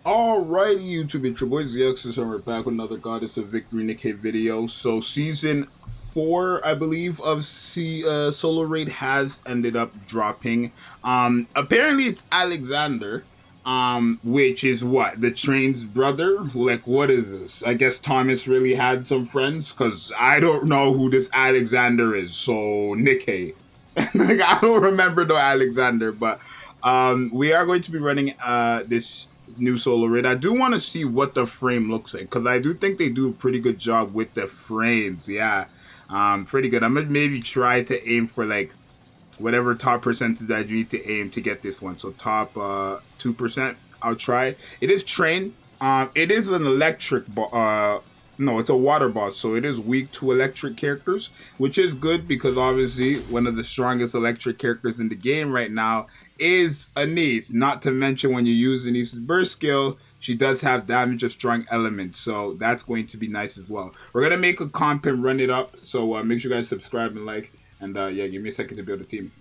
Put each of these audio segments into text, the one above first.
Alrighty, YouTube, it's your boy Zxous, and we're back with another Goddess of Victory Nikke video. So, season 4, I believe, of Solo Raid has ended up dropping. Apparently it's Alexander, which is what? The Train's brother? Like, what is this? I guess Thomas really had some friends, because I don't know who this Alexander is, so Nikke. Like, I don't remember no Alexander, but we are going to be running this new Solo Raid. I do want to see what the frame looks like, because I do think they do a pretty good job with the frames. Yeah, pretty good. I'm gonna maybe try to aim for like whatever top percentage I need to aim to get this one. So top 2%, I'll try. It is trained. It is an electric no, it's a water boss, so it is weak to electric characters, which is good because obviously one of the strongest electric characters in the game right now is ANIS. Not to mention when you use ANIS's burst skill, she does have damage of strong elements, so that's going to be nice as well. We're going to make a comp and run it up, so make sure you guys subscribe and like, and yeah, give me a second to build a team.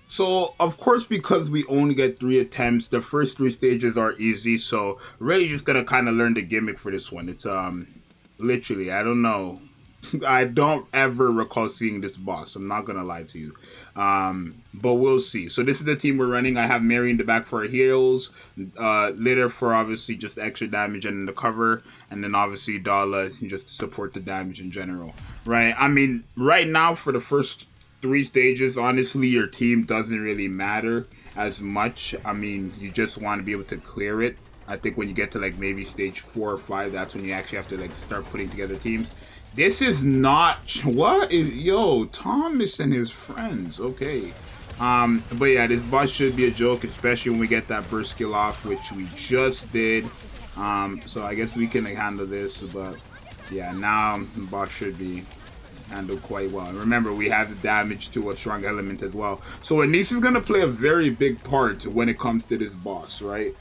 So, of course, because we only get 3 attempts, the first 3 stages are easy, so really just going to kind of learn the gimmick for this one. It's, literally, I don't know. I don't ever recall seeing this boss. I'm not gonna lie to you. But we'll see. So this is the team we're running. I have Mary in the back for our heals, Litter for obviously just extra damage and in the cover, and then obviously Dala just to support the damage in general. Right? I mean, right now for the first 3 stages, honestly, your team doesn't really matter as much. I mean, you just want to be able to clear it. I think when you get to like maybe stage 4 or 5, that's when you actually have to like start putting together teams. This is not what is Thomas and his friends. Okay. But yeah, this boss should be a joke, especially when we get that burst skill off, which we just did. So I guess we can like, handle this, but yeah, now the boss should be handled quite well. And remember, we have the damage to a strong element as well. So ANIS is gonna play a very big part when it comes to this boss, right?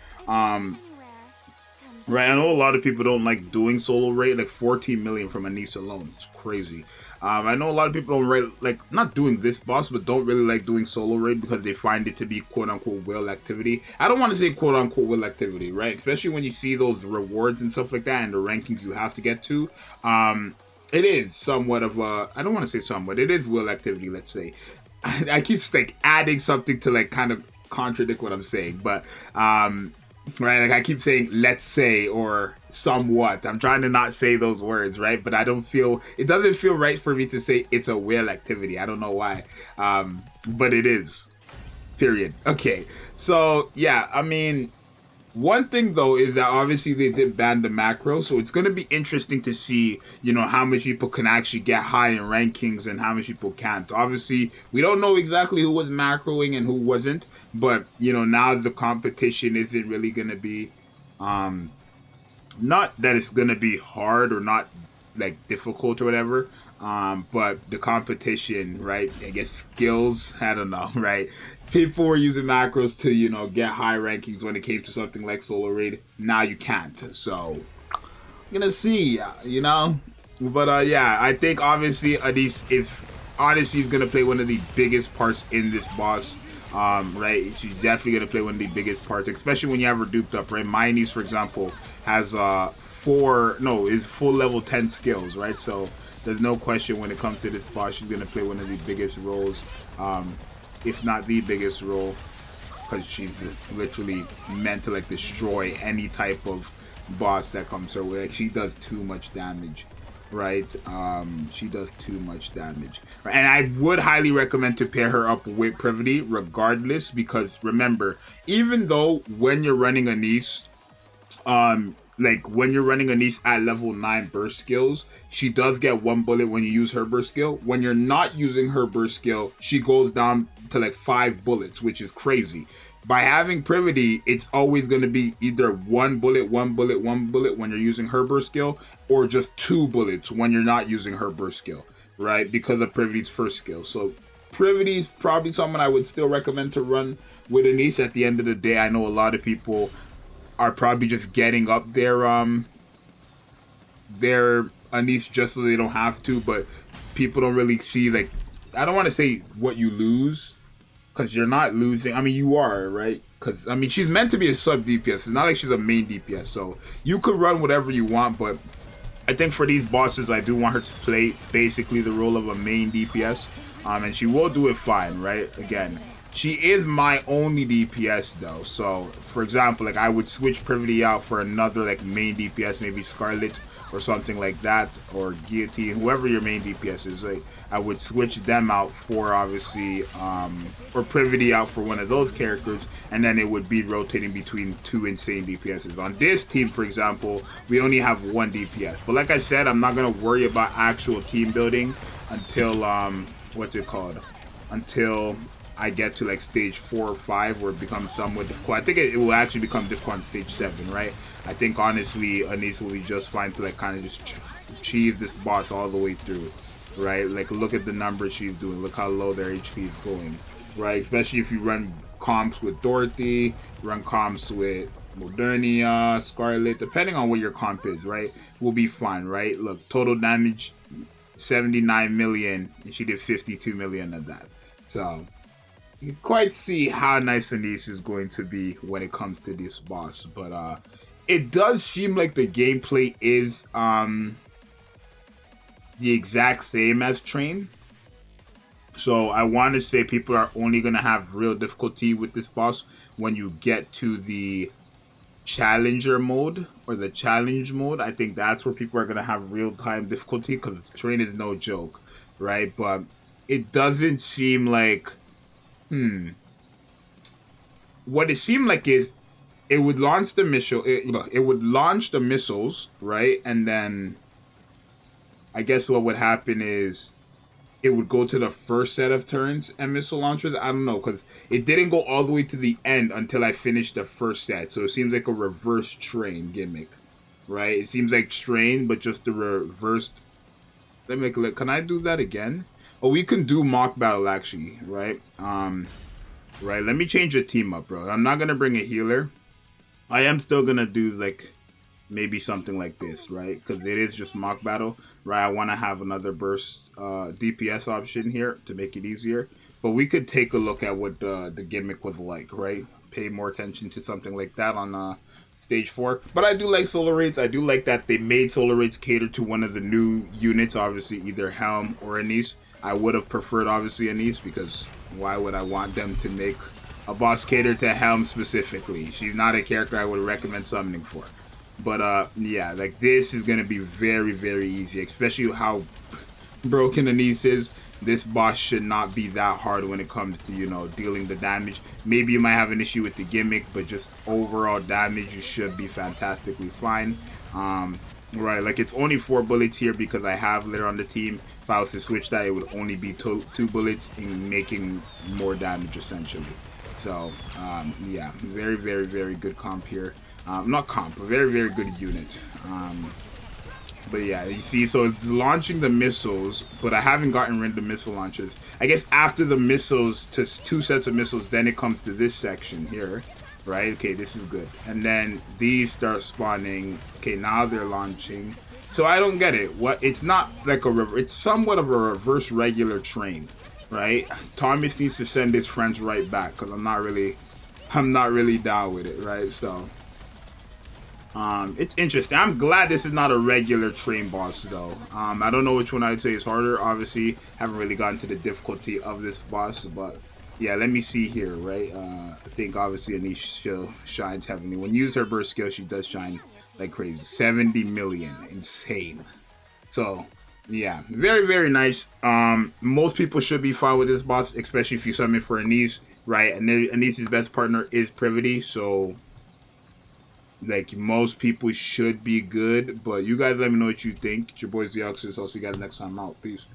Right, I know a lot of people don't like doing solo raid, like 14 million from ANIS alone. It's crazy. I know a lot of people don't like not doing this boss, but don't really like doing solo raid because they find it to be quote-unquote whale activity. I don't want to say quote-unquote whale activity, right? Especially when you see those rewards and stuff like that and the rankings you have to get to. It is somewhat of a, I don't want to say somewhat, it is whale activity, let's say. I keep like adding something to like kind of contradict what I'm saying, but right, like I keep saying let's say or somewhat. I'm trying to not say those words, right? But I don't feel, it doesn't feel right for me to say it's a whale activity. I don't know why, but it is, period. Okay, so yeah, I mean, one thing though is that obviously they did ban the macro, so it's going to be interesting to see, you know, how much people can actually get high in rankings and how much people can't. Obviously, we don't know exactly who was macroing and who wasn't, but you know, now the competition isn't really going to be, not that it's going to be hard or not like difficult or whatever, but the competition, right? I guess skills, I don't know, right? People were using macros to, you know, get high rankings when it came to something like solo raid. Now you can't, so I'm gonna see, you know. But yeah, I think obviously ANIS is honestly gonna play one of the biggest parts in this boss. Right, she's definitely gonna play one of the biggest parts, especially when you have her duped up, right? My ANIS, for example, has is full level 10 skills, right? So there's no question when it comes to this boss, she's gonna play one of the biggest roles, if not the biggest role, because she's literally meant to like destroy any type of boss that comes her way. Like, she does too much damage, right? She does too much damage, and I would highly recommend to pair her up with Privity regardless, because remember, even though when you're running ANIS, like when you're running ANIS at level 9 burst skills, she does get 1 bullet when you use her burst skill. When you're not using her burst skill, she goes down to like 5 bullets, which is crazy. By having Privity, it's always going to be either 1 bullet, 1 bullet, 1 bullet when you're using her burst skill, or just 2 bullets when you're not using her burst skill, right? Because of Privity's first skill. So Privity is probably someone I would still recommend to run with ANIS. At the end of the day, I know a lot of people are probably just getting up their ANIS just so they don't have to, but people don't really see, like, I don't want to say what you lose, because you're not losing. I mean, you are, right? Because, I mean, she's meant to be a sub DPS. It's not like she's a main DPS. So you could run whatever you want, but I think for these bosses, I do want her to play basically the role of a main DPS. And she will do it fine, right? Again, she is my only DPS though. So, for example, like I would switch Privity out for another like main DPS, maybe Scarlet or something like that, or Guillotine, whoever your main DPS is. Like, I would switch them out for obviously, or Privity out for one of those characters, and then it would be rotating between two insane DPSs. On this team, for example, we only have one DPS. But like I said, I'm not gonna worry about actual team building until what's it called? Until I get to like stage 4 or 5 where it becomes somewhat difficult. I think it will actually become difficult on stage 7, right? I think honestly ANIS will be just fine to like kind of just achieve this boss all the way through, right? Like look at the numbers she's doing, look how low their HP is going, right? Especially if you run comps with Dorothy, run comps with Modernia, Scarlet, depending on what your comp is, right? We'll be fine, right? Look, total damage 79 million, and she did 52 million of that. So you can quite see how nice ANIS is going to be when it comes to this boss. But it does seem like the gameplay is the exact same as Train. So I want to say people are only going to have real difficulty with this boss when you get to the challenger mode or the challenge mode. I think that's where people are going to have real-time difficulty, because Train is no joke, right? But it doesn't seem like... What it seemed like is it would launch the missile. It would launch the missiles, right? And then I guess what would happen is it would go to the first set of turns and missile launchers. I don't know, because it didn't go all the way to the end until I finished the first set. So it seems like a reverse Train gimmick, right? It seems like Train, but just the reversed. Let me look. Can I do that again? Oh, we can do mock battle actually, right? Right. Let me change the team up, bro. I'm not gonna bring a healer. I am still gonna do like maybe something like this, right? Because it is just mock battle, right? I want to have another burst DPS option here to make it easier. But we could take a look at what the gimmick was like, right? Pay more attention to something like that on stage 4. But I do like solar raids. I do like that they made solar raids cater to one of the new units, obviously either Helm or ANIS. I would have preferred obviously ANIS, because why would I want them to make a boss cater to Helm specifically? She's not a character I would recommend summoning for. But yeah, like this is gonna be very, very easy, especially how broken ANIS is. This boss should not be that hard when it comes to, you know, dealing the damage. Maybe you might have an issue with the gimmick, but just overall damage, you should be fantastically fine. Right, like it's only 4 bullets here because I have Litter on the team. If I was to switch that, it would only be 2 bullets in making more damage essentially. So yeah, very, very, very good comp here. Not comp, a very, very good unit. But yeah, you see, so it's launching the missiles, but I haven't gotten rid of the missile launchers. I guess after the missiles, to 2 sets of missiles, then it comes to this section here, right? Okay, this is good. And then these start spawning. Okay, now they're launching. So I don't get it. What? It's not like it's somewhat of a reverse regular Train, right? Thomas needs to send his friends right back, because I'm not really down with it, right? So it's interesting. I'm glad this is not a regular Train boss though. I don't know which one I'd say is harder. Obviously, haven't really gotten to the difficulty of this boss, but yeah, let me see here, right? I think obviously ANIS shines heavily. When you use her burst skill, she does shine like crazy. 70 million, insane. So yeah, very, very nice. Most people should be fine with this boss, especially if you summon for ANIS, right? And ANIS's best partner is Privity, so like most people should be good. But you guys let me know what you think. It's your boy Zxous. I'll see you guys next time out. Peace.